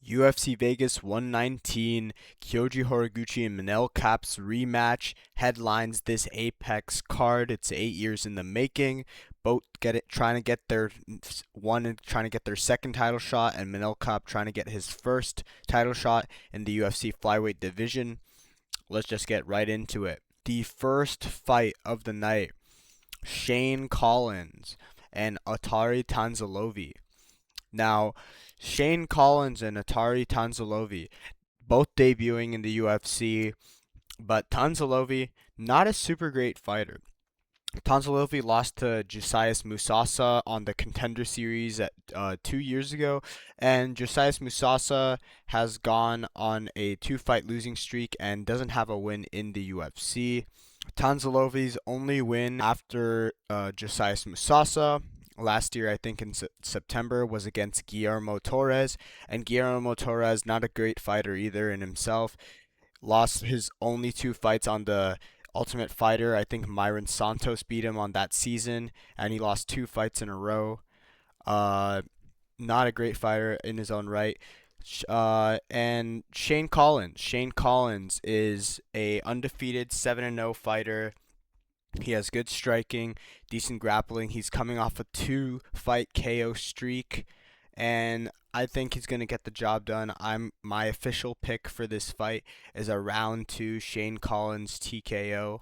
UFC Vegas 119, Kyoji Horiguchi and Manel Kape's rematch headlines this Apex card. It's 8 years in the making. Both trying to get their one trying to get their second title shot, and Manel Kape trying to get his first title shot in the UFC flyweight division. Let's just get right into it. The first fight of the night: Shane Collins and Atari Tanzalovi. Now, Shane Collins and Atari Tanzalovi both debuting in the UFC, but Tanzalovi not a super great fighter. Tanzalovi lost to Josias Musasa on the Contender Series 2 years ago, and Josias Musasa has gone on a two-fight losing streak and doesn't have a win in the UFC. Tanzalovi's only win after Josias Musasa last year, I think in September, was against Guillermo Torres, and Guillermo Torres not a great fighter either in himself. Lost his only two fights on the Ultimate Fighter. I think Myron Santos beat him on that season, and he lost two fights in a row. Uh, Not a great fighter in his own right. And Shane Collins. Shane Collins is a undefeated 7-0 fighter. He has good striking, decent grappling. He's coming off a two-fight KO streak, and I think he's gonna get the job done. My official pick for this fight is a round two Shane Collins TKO.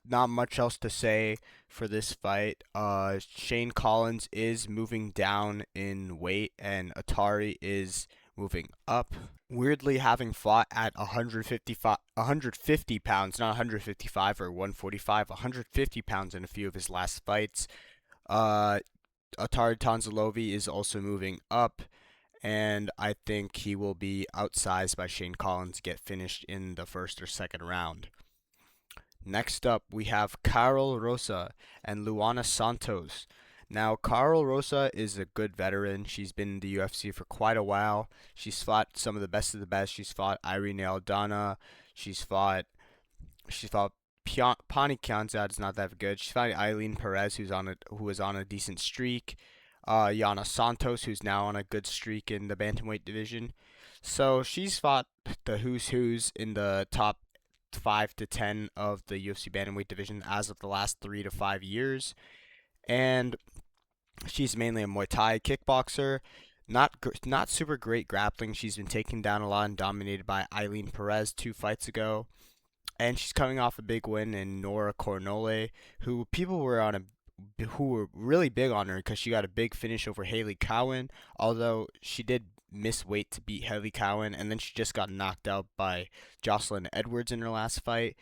Not much else to say for this fight. Shane Collins is moving down in weight, and Atari is moving up. Weirdly, having fought at 150 pounds, not 155 or 145, 150 pounds in a few of his last fights. Uh, Atari Tanzalovi is also moving up, and I think he will be outsized by Shane Collins to get finished in the first or second round. Next up, we have Carol Rosa and Luana Santos. Now, Carol Rosa is a good veteran. She's been in the UFC for quite a while. She's fought some of the best of the best. She's fought Irene Aldana. She's fought Pani Kianzad is not that good. She's fought Eileen Perez, who was on a decent streak. Yana Santos, who's now on a good streak in the bantamweight division. So she's fought the who's in the top 5 to 10 of the UFC bantamweight division as of the last 3 to 5 years, and she's mainly a Muay Thai kickboxer. Not super great grappling. She's been taken down a lot and dominated by Eileen Perez 2 fights ago, and she's coming off a big win in Nora Cornole, who were really big on her because she got a big finish over Haley Cowan, although she did miss weight to beat Haley Cowan, and then she just got knocked out by Jocelyn Edwards in her last fight.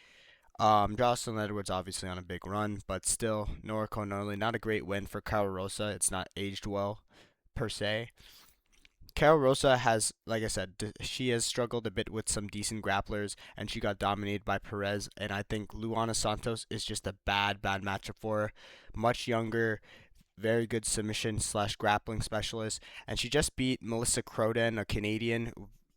Jocelyn Edwards obviously on a big run, but still, Nora Cornole, not a great win for Carol Rosa. It's not aged well, per se. Carol Rosa has, like I said, she has struggled a bit with some decent grapplers, and she got dominated by Perez, and I think Luana Santos is just a bad matchup for her. Much younger, very good submission slash grappling specialist, and she just beat Melissa Croden, a Canadian,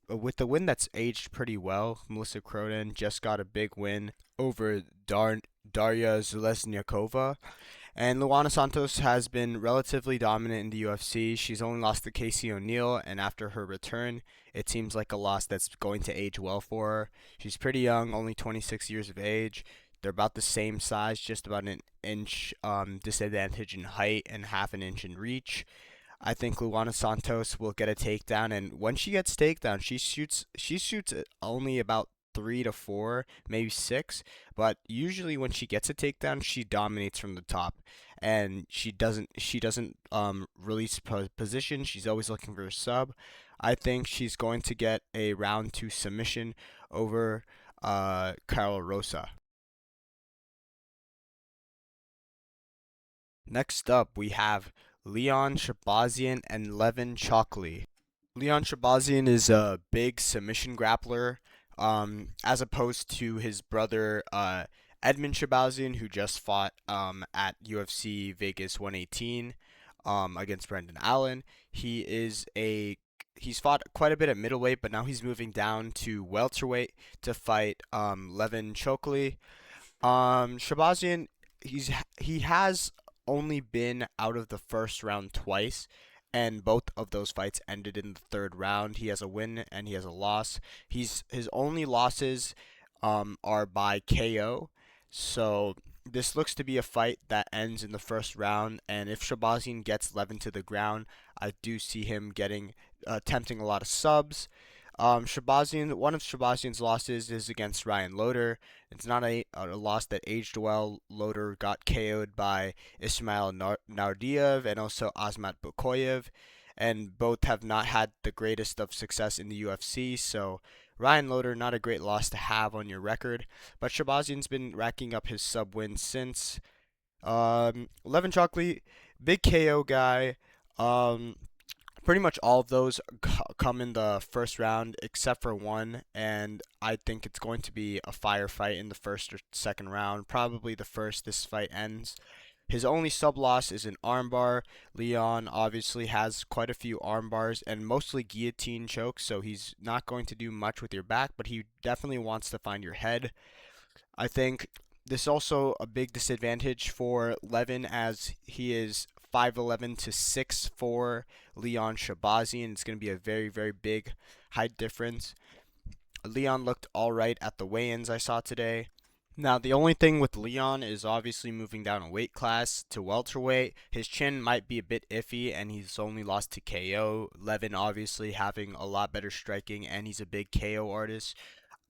with the win that's aged pretty well. Melissa Croden just got a big win over Darya Zalesnyakova. And Luana Santos has been relatively dominant in the UFC. She's only lost to Casey O'Neill, and after her return, it seems like a loss that's going to age well for her. She's pretty young, only 26 years of age. They're about the same size, just about an inch disadvantage in height and half an inch in reach. I think Luana Santos will get a takedown, and when she gets takedown, she shoots only about 3 to 4, maybe 6. But usually when she gets a takedown, she dominates from the top, and she doesn't release position. She's always looking for a sub. I think she's going to get a round 2 submission over Carol Rosa. Next up, we have Leon Shabazian and Levin Chalkley. Leon Shabazian is a big submission grappler, as opposed to his brother Edmund Shabazian, who just fought at UFC Vegas 118 against Brendan Allen. He's fought quite a bit at middleweight, but now he's moving down to welterweight to fight Levin Chalkley. Shabazian, he has only been out of the first round twice, and both of those fights ended in the third round. He has a win and he has a loss. His only losses are by KO. So this looks to be a fight that ends in the first round, and if Shabazian gets Levin to the ground, I do see him getting attempting a lot of subs. One of Shabazian's losses is against Ryan Loder. It's not a loss that aged well. Loder got KO'd by Ismail Nardiev and also Azmat Bukoyev, and both have not had the greatest of success in the UFC. So Ryan Loder, not a great loss to have on your record, but Shabazian's been racking up his sub wins since. Levin Chalkley, big KO guy. Um, Pretty much all of those come in the first round except for one, and I think it's going to be a firefight in the first or second round. Probably the first this fight ends. His only sub loss is an armbar. Leon obviously has quite a few arm bars and mostly guillotine chokes, so he's not going to do much with your back, but he definitely wants to find your head. I think this is also a big disadvantage for Levin as he is 5'11 to 6'4 Leon Shabazian. It's going to be a very, very big height difference. Leon looked all right at the weigh-ins I saw today. Now, the only thing with Leon is obviously moving down a weight class to welterweight. His chin might be a bit iffy, and he's only lost to KO. Levin obviously having a lot better striking, and he's a big KO artist.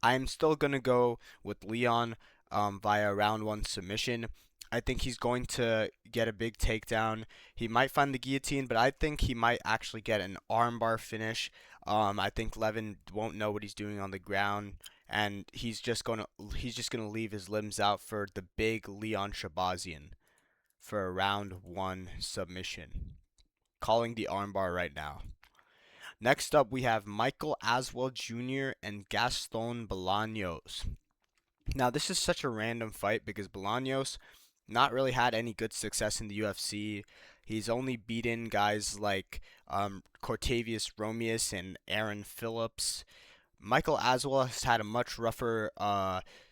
I'm still going to go with Leon via round one submission. I think he's going to get a big takedown. He might find the guillotine, but I think he might actually get an armbar finish. I think Levin won't know what he's doing on the ground, and he's just gonna leave his limbs out for the big Leon Shabazian for a round one submission. Calling the armbar right now. Next up, we have Michael Aswell Jr. and Gaston Bolaños. Now, this is such a random fight because Bolaños not really had any good success in the UFC. He's only beaten guys like Cortavius Romeus and Aaron Phillips. Michael Aswell has had a much rougher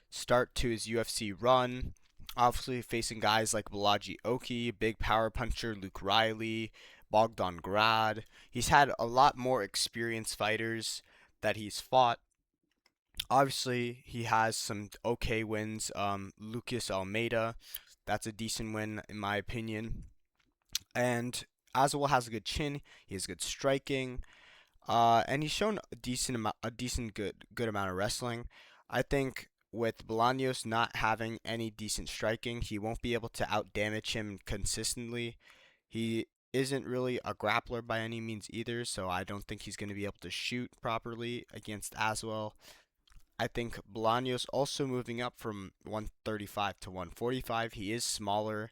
start to his UFC run. Obviously, facing guys like Balaji Oki, big power puncher Luke Riley, Bogdan Grad. He's had a lot more experienced fighters that he's fought. Obviously, he has some okay wins. Lucas Almeida, that's a decent win in my opinion. And Aswell has a good chin. He has good striking. And he's shown a decent good amount of wrestling. I think with Bolaños not having any decent striking, he won't be able to outdamage him consistently. He isn't really a grappler by any means either, so I don't think he's going to be able to shoot properly against Aswell. I think Bolaños also moving up from 135 to 145. He is smaller,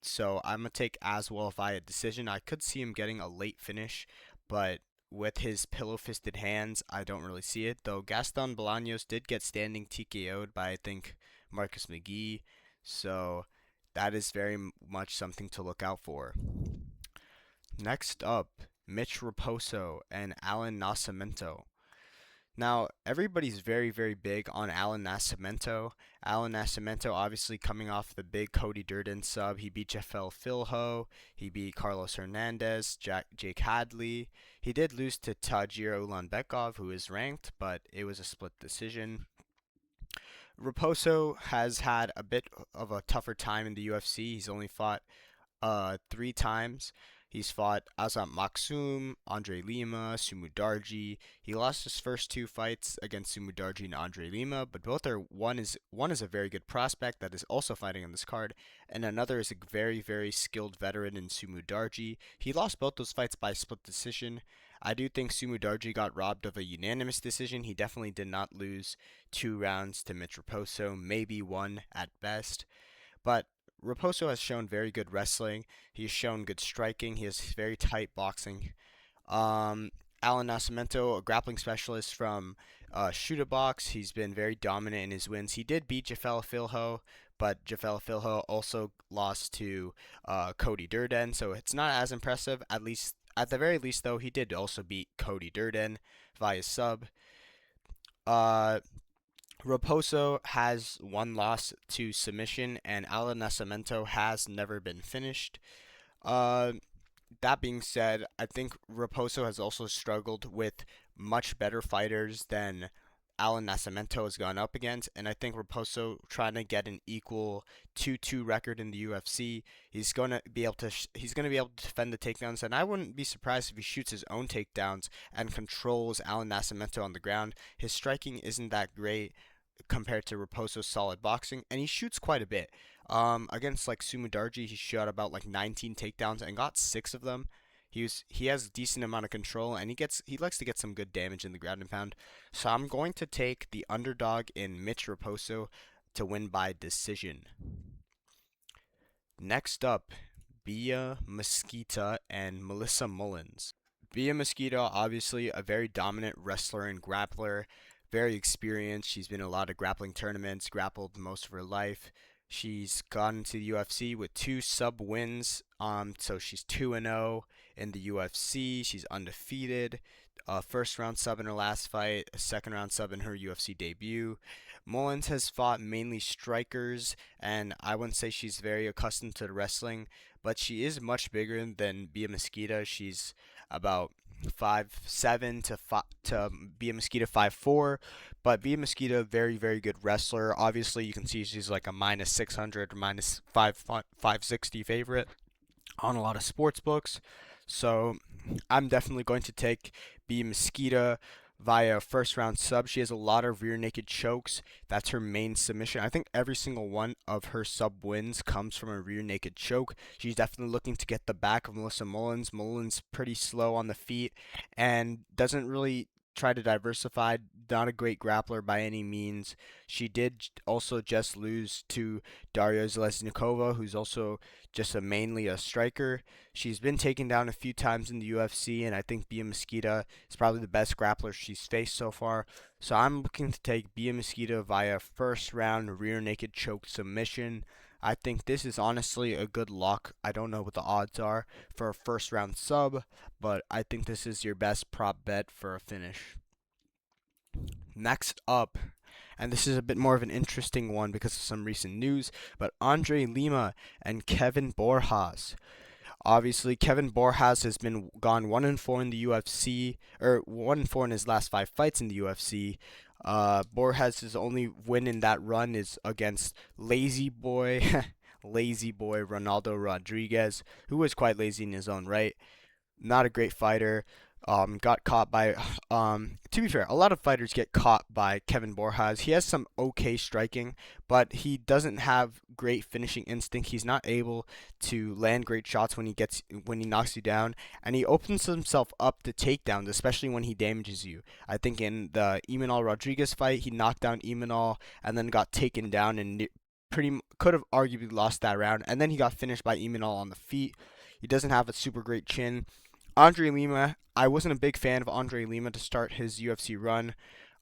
so I'm gonna take Aswell via decision. I could see him getting a late finish, but with his pillow-fisted hands, I don't really see it. Though Gaston Bolaños did get standing TKO'd by I think Marcus McGee, so that is very much something to look out for. Next up, Mitch Raposo and Alan Nascimento. Now, everybody's very, very big on Alan Nascimento. Alan Nascimento, obviously coming off the big Cody Durden sub. He beat Jeffel Filho. He beat Carlos Hernandez, Jake Hadley. He did lose to Tajir Ulanbekov, who is ranked, but it was a split decision. Raposo has had a bit of a tougher time in the UFC. He's only fought 3 times. He's fought Azam Maksum, Andre Lima, Sumudarji. He lost his first 2 fights against Sumudarji and Andre Lima, but both are one is a very good prospect that is also fighting on this card, and another is a very, very skilled veteran in Sumudarji. He lost both those fights by split decision. I do think Sumudarji got robbed of a unanimous decision. He definitely did not lose 2 rounds to Mitch Raposo, maybe one at best. But Raposo has shown very good wrestling. He's shown good striking. He has very tight boxing. Um, Alan Nascimento, a grappling specialist from Shooter Box. He's been very dominant in his wins. He did beat Jafel Filho, but Jafel Filho also lost to Cody Durden, so it's not as impressive. At the very least, though, he did also beat Cody Durden via sub. Uh, Raposo has one loss to submission, and Alan Nascimento has never been finished. Uh, that being said, I think Raposo has also struggled with much better fighters than Alan Nascimento has gone up against, and I think Raposo trying to get an equal 2-2 record in the UFC, he's going to be able to defend the takedowns, and I wouldn't be surprised if he shoots his own takedowns and controls Alan Nascimento on the ground. His striking isn't that great compared to Raposo's solid boxing, and he shoots quite a bit. Against like Sumudarji, he shot about like 19 takedowns and got 6 of them. He has a decent amount of control, and he likes to get some good damage in the ground and pound. So I'm going to take the underdog in Mitch Raposo to win by decision. Next up, Bia Mesquita and Melissa Mullins. Bia Mesquita, obviously a very dominant wrestler and grappler, very experienced. She's been in a lot of grappling tournaments, grappled most of her life. She's gone into the UFC with 2 sub wins. So she's 2-0 in the UFC. She's undefeated. First round sub in her last fight, a second round sub in her UFC debut. Mullins has fought mainly strikers, and I wouldn't say she's very accustomed to wrestling, but she is much bigger than Bia Mesquita. She's about 5'7" to Bia Mesquita 5'4", but Bia Mesquita very good wrestler. Obviously, you can see she's like a minus 600, minus 560 favorite on a lot of sports books. So I'm definitely going to take Bia Mesquita via first round sub. She has a lot of rear naked chokes. That's her main submission. I think every single one of her sub wins comes from a rear naked choke. She's definitely looking to get the back of Melissa Mullins. Mullins pretty slow on the feet and doesn't really try to diversify. Not a great grappler by any means. She did also just lose to Daria Zeleznikova, who's also just mainly a striker. She's been taken down a few times in the UFC, and I think Bia Mesquita is probably the best grappler she's faced so far. So I'm looking to take Bia Mesquita via first round rear naked choke submission. I think this is honestly a good lock. I don't know what the odds are for a first round sub, but I think this is your best prop bet for a finish. Next up, and this is a bit more of an interesting one because of some recent news, but Andre Lima and Kevin Borjas. Obviously, Kevin Borjas has been gone 1-4 in the UFC, or 1-4 in his last 5 fights in the UFC. Borjas' only win in that run is against Lazy Boy, Lazy Boy Ronaldo Rodriguez, who was quite lazy in his own right. Not a great fighter. Got caught by. To be fair, a lot of fighters get caught by Kevin Borjas. He has some okay striking, but he doesn't have great finishing instinct. He's not able to land great shots when he knocks you down, and he opens himself up to takedowns, especially when he damages you. I think in the Imanol Rodriguez fight, he knocked down Imanol and then got taken down and could have arguably lost that round, and then he got finished by Imanol on the feet. He doesn't have a super great chin. Andre Lima, I wasn't a big fan of Andre Lima to start his UFC run.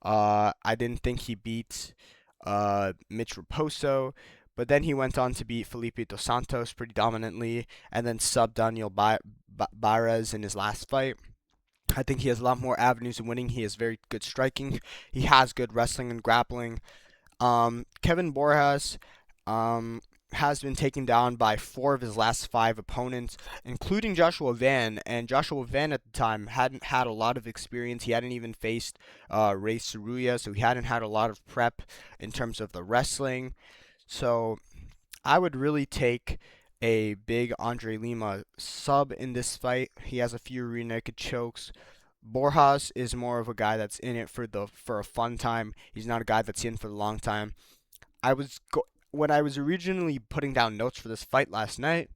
I didn't think he beat Mitch Raposo, but then he went on to beat Felipe Dos Santos pretty dominantly, and then sub Daniel Baez in his last fight. I think he has a lot more avenues of winning. He has very good striking. He has good wrestling and grappling. Kevin Borjas has been taken down by 4 of his last 5 opponents, including Joshua Van. And Joshua Van at the time hadn't had a lot of experience. He hadn't even faced Ray Saruya, so he hadn't had a lot of prep in terms of the wrestling. So I would really take a big Andre Lima sub in this fight. He has a few rear naked chokes. Borjas is more of a guy that's in it for a fun time. He's not a guy that's in for the long time. When I was originally putting down notes for this fight last night,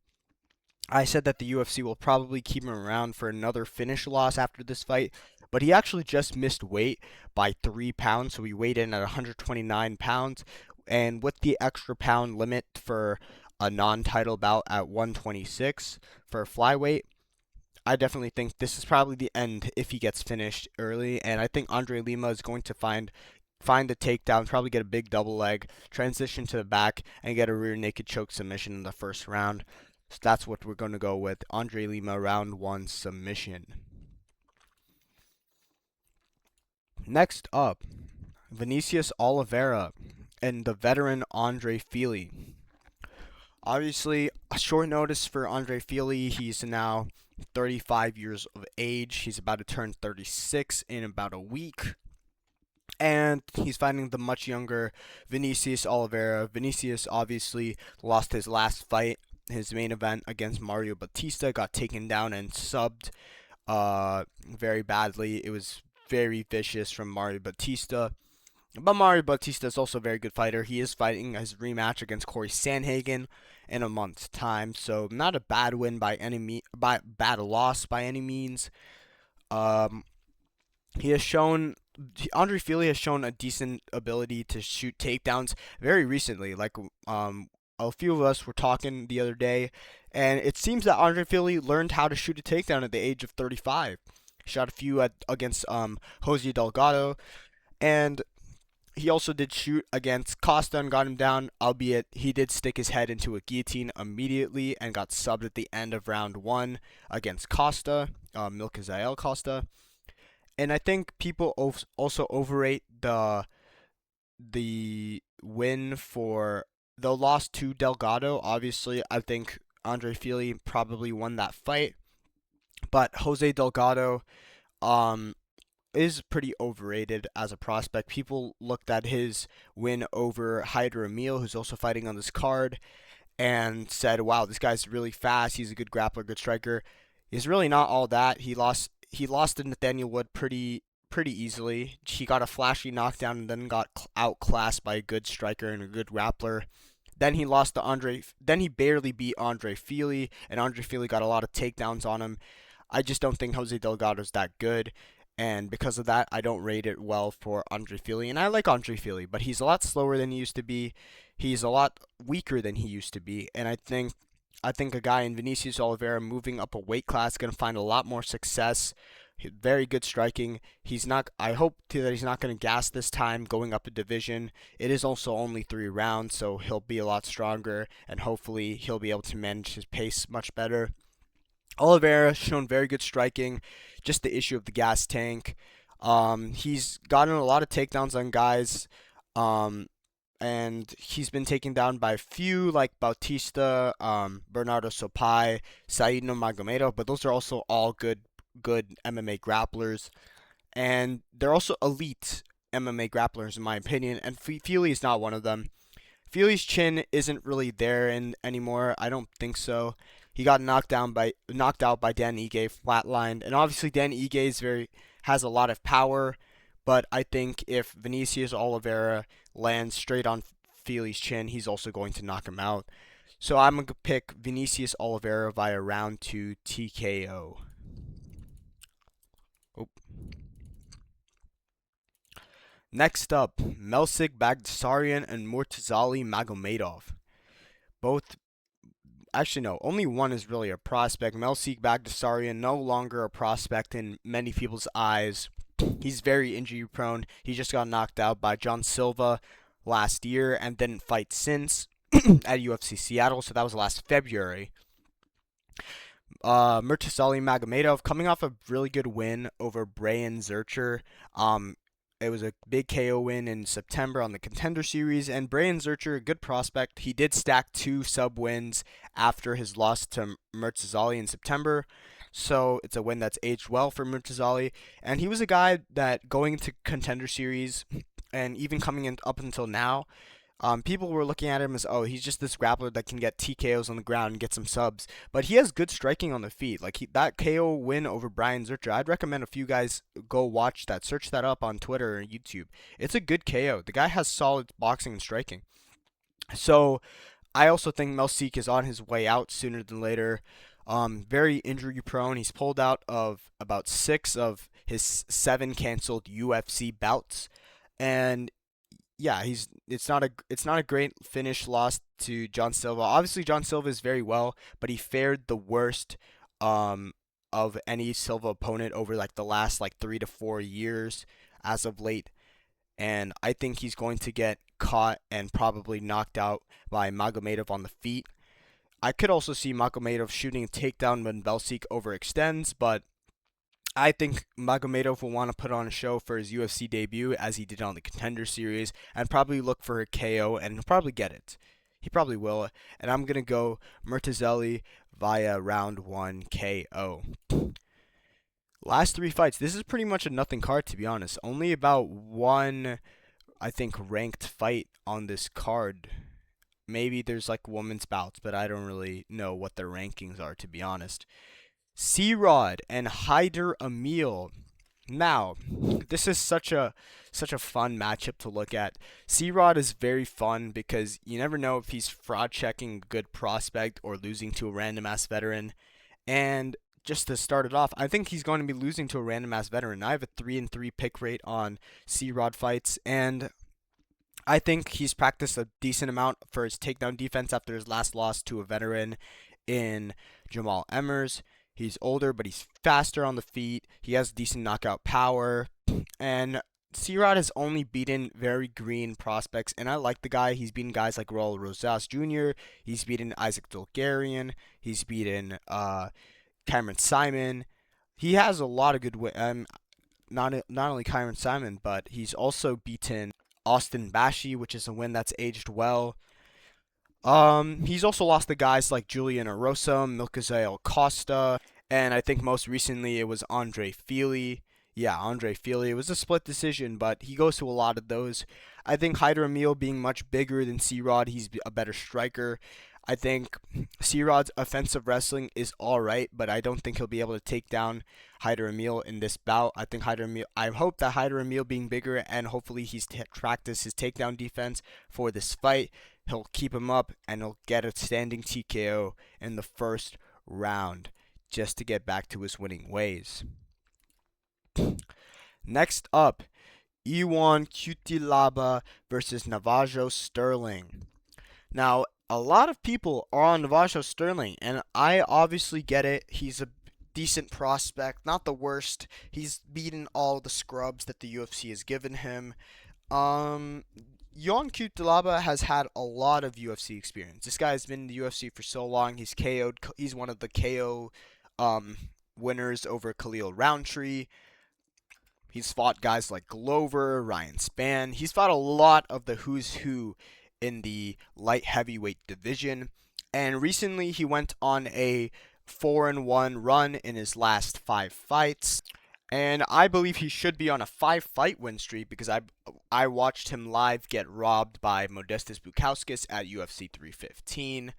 I said that the UFC will probably keep him around for another finish loss after this fight, but he actually just missed weight by 3 pounds, so he weighed in at 129 pounds, and with the extra pound limit for a non-title bout at 126 for flyweight, I definitely think this is probably the end if he gets finished early, and I think Andre Lima is going to find the takedown, probably get a big double leg, transition to the back, and get a rear naked choke submission in the first round. So that's what we're going to go with. Andre Lima, round 1 submission. Next up, Vinicius Oliveira and the veteran Andre Fili. Obviously, a short notice for Andre Fili. He's now 35 years of age. He's about to turn 36 in about a week. And he's fighting the much younger Vinicius Oliveira. Vinicius obviously lost his last fight, his main event against Mario Batista, got taken down and subbed very badly. It was very vicious from Mario Batista. But Mario Batista is also a very good fighter. He is fighting his rematch against Corey Sandhagen in a month's time, so not a bad win by any bad loss by any means. Um, he has shown Andre Fili has shown a decent ability to shoot takedowns very recently. Like a few of us were talking the other day, and it seems that Andre Fili learned how to shoot a takedown at the age of 35. He shot a few against Jose Delgado, and he also did shoot against Costa and got him down, albeit he did stick his head into a guillotine immediately and got subbed at the end of round 1 against Costa, Milkazael Costa. And I think people also overrate the win for the loss to Delgado. Obviously, I think Andre Fili probably won that fight, but Jose Delgado um is pretty overrated as a prospect. People looked at his win over Hyder Emil, who's also fighting on this card, and said, "Wow, this guy's really fast. He's a good grappler, good striker." He's really not all that. He lost to Nathaniel Wood pretty easily. He got a flashy knockdown and then got outclassed by a good striker and a good grappler. Then he lost to Andre. Then he barely beat Andre Fili, and Andre Fili got a lot of takedowns on him. I just don't think Jose Delgado's that good, and because of that, I don't rate it well for Andre Fili. And I like Andre Fili, but he's a lot slower than he used to be. He's a lot weaker than he used to be, and I think a guy in Vinicius Oliveira moving up a weight class is going to find a lot more success. Very good striking. He's not. I hope that he's not going to gas this time going up a division. It is also only 3 rounds, so he'll be a lot stronger, and hopefully he'll be able to manage his pace much better. Oliveira shown very good striking. Just the issue of the gas tank. He's gotten a lot of takedowns on guys. Um, and he's been taken down by a few like Bautista, Bernardo Sopai, Said Nurmagomedov, but those are also all good MMA grapplers, and they're also elite MMA grapplers in my opinion. And Fili is not one of them. Fili's chin isn't really there anymore. I don't think so. He got knocked out by Dan Ige, flatlined, and obviously Dan Ige has a lot of power, but I think if Vinicius Oliveira lands straight on Fili's chin, he's also going to knock him out. So I'm gonna pick Vinicius Oliveira via round 2 TKO. Oh. Next up, Melsik Bagdasaryan and Murtazali Magomedov. Both Actually, no, only one is really a prospect. Melsik Bagdasaryan, no longer a prospect in many people's eyes. He's very injury prone. He just got knocked out by John Silva last year and didn't fight since at UFC Seattle, so that was last February. Murtasali Magomedov coming off a really good win over Brian Zercher. It was a big KO win in September on the Contender Series, and Brian Zercher, a good prospect. He did stack 2 sub wins after his loss to Murtazali in September, so it's a win that's aged well for Murtazali. And he was a guy that going into Contender Series and even coming in up until now, people were looking at him as, oh, he's just this grappler that can get TKOs on the ground and get some subs. But he has good striking on the feet. Like that KO win over Brian Zercher, I'd recommend a few guys go watch that. Search that up on Twitter or YouTube. It's a good KO. The guy has solid boxing and striking. So I also think Melsik is on his way out sooner than later. Very injury prone. He's pulled out of about 6 of his 7 canceled UFC bouts. And yeah, it's not a great finish loss to John Silva. Obviously, John Silva is very well, but he fared the worst of any Silva opponent over like the last like 3 to 4 years as of late. And I think he's going to get caught and probably knocked out by Magomedov on the feet. I could also see Magomedov shooting a takedown when Melsik overextends, but I think Magomedov will want to put on a show for his UFC debut as he did on the Contender Series and probably look for a KO and he'll probably get it. He probably will. And I'm going to go Murtazeli via round 1 KO. Last 3 fights, this is pretty much a nothing card, to be honest. Only about one, I think, ranked fight on this card. Maybe there's like women's bouts, but I don't really know what their rankings are, to be honest. C-Rod and Hyder Emil. Now, this is such a fun matchup to look at. C-Rod is very fun because you never know if he's fraud checking a good prospect or losing to a random ass veteran. And just to start it off, I think he's going to be losing to a random ass veteran. I have a 3-3 pick rate on C-Rod fights, and I think he's practiced a decent amount for his takedown defense after his last loss to a veteran in Jamal Emmers. He's older, but he's faster on the feet. He has decent knockout power. And C-Rod has only beaten very green prospects, and I like the guy. He's beaten guys like Raul Rosas Jr., he's beaten Isaac Dulgarian, he's beaten Cameron Simon. He has a lot of good not only Cameron Simon, but he's also beaten Austin Bashi, which is a win that's aged well. He's also lost to guys like Julian Erosa, Milkazel Costa, and I think most recently it was Andre Feely. Yeah, Andre Feely. It was a split decision, but he goes to a lot of those. I think Hyder Emil being much bigger than C-Rod, he's a better striker. I think C-Rod's offensive wrestling is alright, but I don't think he'll be able to take down Hyder Emil in this bout. I hope that Hyder Emil being bigger and hopefully he's practiced his takedown defense for this fight. He'll keep him up and he'll get a standing TKO in the first round just to get back to his winning ways. Next up, Iwan Cutelaba versus Navajo Sterling. Now, a lot of people are on Navajo Sterling, and I obviously get it. He's a decent prospect, not the worst. He's beaten all the scrubs that the UFC has given him. Iwan Cutelaba has had a lot of UFC experience. This guy has been in the UFC for so long. He's one of the KO winners over Khalil Roundtree. He's fought guys like Glover, Ryan Spann. He's fought a lot of the who's who in the light heavyweight division. And recently he went on a 4-1 run in his last 5 fights. And I believe he should be on a 5-fight win streak because I watched him live get robbed by Modestas Bukauskas at UFC 315.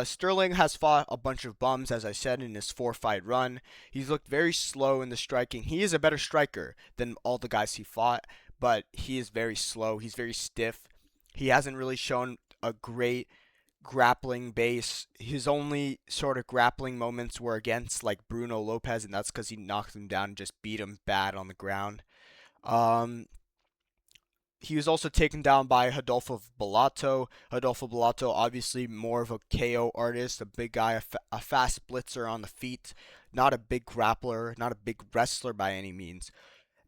Sterling has fought a bunch of bums, as I said, in his 4-fight run. He's looked very slow in the striking. He is a better striker than all the guys he fought, but he is very slow. He's very stiff. He hasn't really shown a great grappling base. His only sort of grappling moments were against like Bruno Lopez, and that's because he knocked him down and just beat him bad on the ground. He was also taken down by Rodolfo Bellato. Rodolfo Bellato, obviously more of a KO artist, a big guy, a fast blitzer on the feet, not a big grappler, not a big wrestler by any means.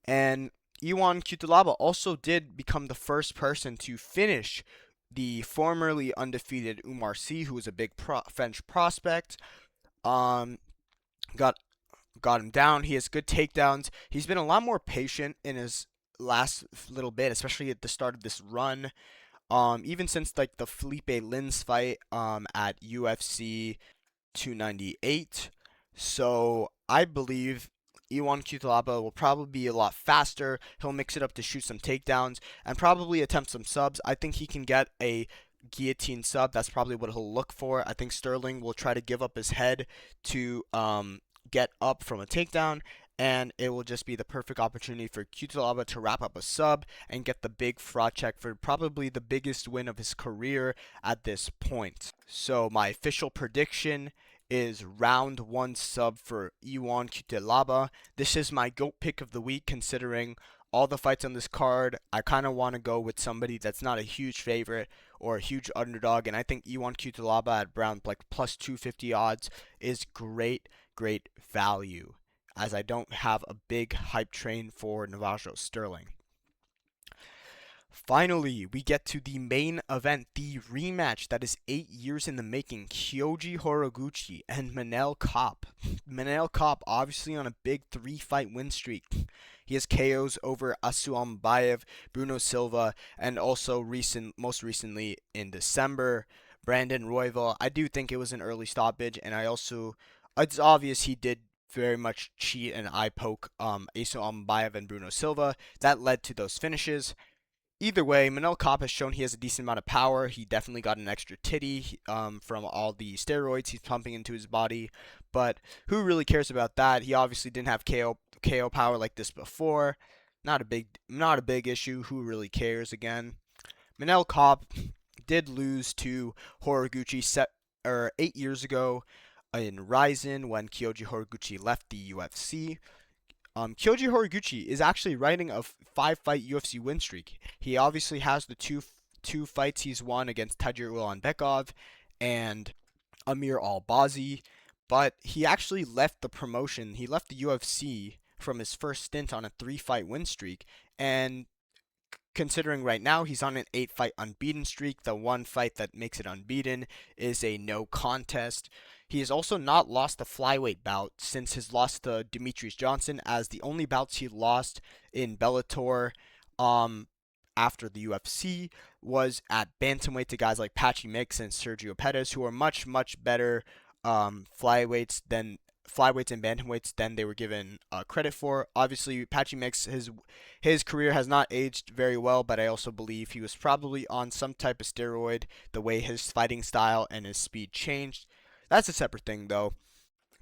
And Iwan Cutelaba also did become the first person to finish the formerly undefeated Umar Sy, who was a big French prospect. Got him down. He has good takedowns. He's been a lot more patient in his last little bit, especially at the start of this run. Even since like the Felipe Lins fight at UFC 298. So I believe Iwan Cutelaba will probably be a lot faster. He'll mix it up to shoot some takedowns and probably attempt some subs. I think he can get a guillotine sub. That's probably what he'll look for. I think Sterling will try to give up his head to get up from a takedown, and it will just be the perfect opportunity for Cutelaba to wrap up a sub and get the big fraud check for probably the biggest win of his career at this point. So my official prediction is round 1 sub for Iwan Cutelaba. This is my GOAT pick of the week considering all the fights on this card. I kind of want to go with somebody that's not a huge favorite or a huge underdog, and I think Iwan Cutelaba at around like plus 250 odds is great value, as I don't have a big hype train for Navajo Sterling. Finally, we get to the main event, the rematch that is 8 years in the making. Kyoji Horiguchi and Manel Kape. Manel Kape obviously on a big 3-fight win streak. He has KOs over Asuam Bayev, Bruno Silva, and also most recently in December Brandon Royval. I do think it was an early stoppage, and it's obvious he did very much cheat and eye poke Aso Almabayev and Bruno Silva. That led to those finishes. Either way, Manel Kape has shown he has a decent amount of power. He definitely got an extra titty from all the steroids he's pumping into his body. But who really cares about that? He obviously didn't have KO power like this before. Not a big issue. Who really cares again? Manel Kape did lose to Horiguchi 8 years ago in Rizin when Kyoji Horiguchi left the UFC. Kyoji Horiguchi is actually riding a five-fight UFC win streak. He obviously has the two fights he's won against Tadjir Ulanbekov and Amir Albazi, but he actually left the promotion. He left the UFC from his first stint on a three-fight win streak, and considering right now he's on an 8-fight unbeaten streak. The one fight that makes it unbeaten is a no contest. He has also not lost a flyweight bout since his loss to Demetrius Johnson, as the only bouts he lost in Bellator after the UFC was at bantamweight to guys like Patchy Mix and Sergio Pettis, who are much, much better flyweights and bantamweights than they were given credit for. Obviously, Patchy Mix, his career has not aged very well, but I also believe he was probably on some type of steroid, the way his fighting style and his speed changed. That's a separate thing, though.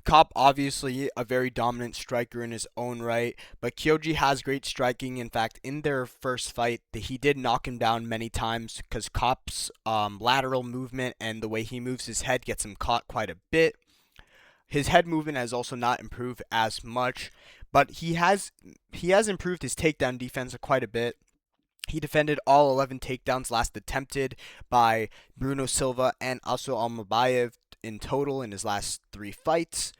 Kape, obviously a very dominant striker in his own right, but Kyoji has great striking. In fact, in their first fight, he did knock him down many times because Kape's lateral movement and the way he moves his head gets him caught quite a bit. His head movement has also not improved as much, but he has improved his takedown defense quite a bit. He defended all 11 takedowns last attempted by Bruno Silva and Aso Almabayev in total in his last 3 fights.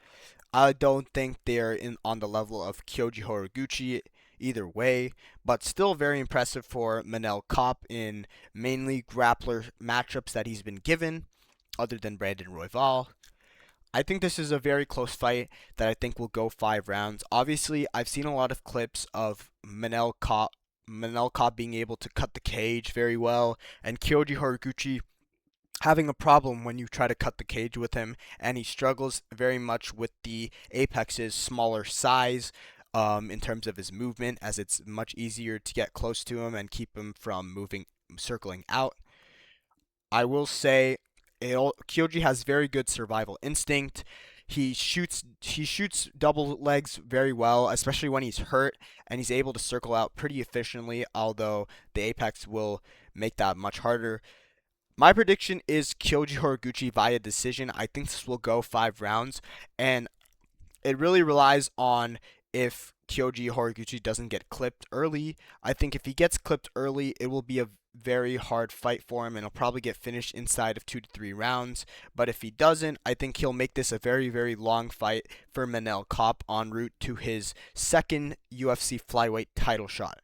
I don't think they're on the level of Kyoji Horiguchi either way, but still very impressive for Manel Kape in mainly grappler matchups that he's been given, other than Brandon Royval. I think this is a very close fight that I think will go 5 rounds. Obviously, I've seen a lot of clips of Manel Kape being able to cut the cage very well, and Kyoji Horiguchi having a problem when you try to cut the cage with him, and he struggles very much with the Apex's smaller size in terms of his movement, as it's much easier to get close to him and keep him from circling out. I will say Kyoji has very good survival instinct. He shoots double legs very well, especially when he's hurt, and he's able to circle out pretty efficiently, although the Apex will make that much harder. My prediction is Kyoji Horiguchi via decision. I think this will go 5 rounds, and it really relies on if Kyoji Horiguchi doesn't get clipped early. I think if he gets clipped early, it will be a very hard fight for him, and he'll probably get finished inside of 2 to 3 rounds. But if he doesn't, I think he'll make this a very, very long fight for Manel Kape en route to his second UFC flyweight title shot.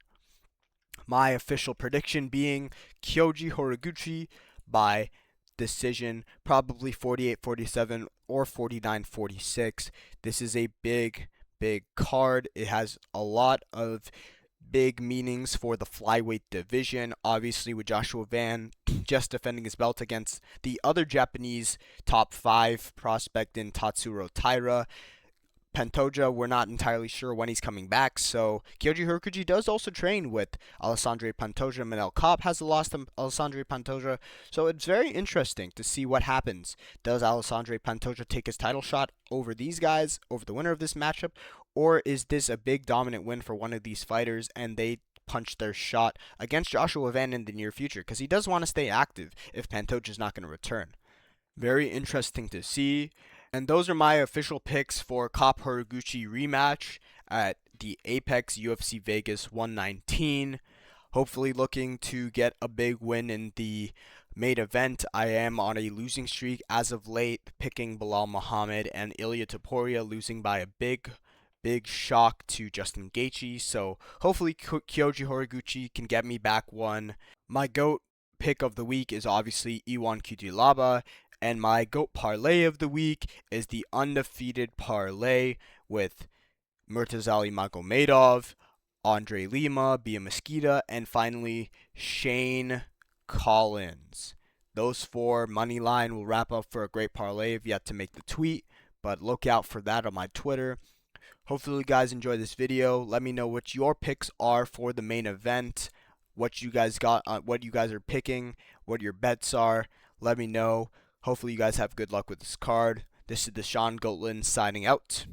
My official prediction being Kyoji Horiguchi by decision, probably 48-47 or 49-46. This is a big, big card. It has a lot of big meanings for the flyweight division. Obviously, with Joshua Van just defending his belt against the other Japanese top 5 prospect in Tatsuro Taira. Pantoja, we're not entirely sure when he's coming back, so Kyoji Horiguchi does also train with Alessandro Pantoja. Manel Kape has lost to Alessandro Pantoja, so it's very interesting to see what happens. Does Alessandro Pantoja take his title shot over these guys, over the winner of this matchup, or is this a big dominant win for one of these fighters and they punch their shot against Joshua Van in the near future? Because he does want to stay active if Pantoja's not going to return. Very interesting to see. And those are my official picks for Kape Horiguchi rematch at the Apex UFC Vegas 119. Hopefully looking to get a big win in the main event. I am on a losing streak as of late, picking Bilal Muhammad and Ilya Topuria, losing by a big shock to Justin Gaethje. So hopefully Kyoji Horiguchi can get me back one. My GOAT pick of the week is obviously Iwan Cutelaba. And my GOAT parlay of the week is the undefeated parlay with Murtazali Magomedov, Andre Lima, Bia Mesquita, and finally Shane Collins. Those four money line will wrap up for a great parlay. If yet to make the tweet, but look out for that on my Twitter. Hopefully you guys enjoyed this video. Let me know what your picks are for the main event, what you guys got, what you guys are picking, what your bets are. Let me know. Hopefully you guys have good luck with this card. This is Deshaun Goatland signing out.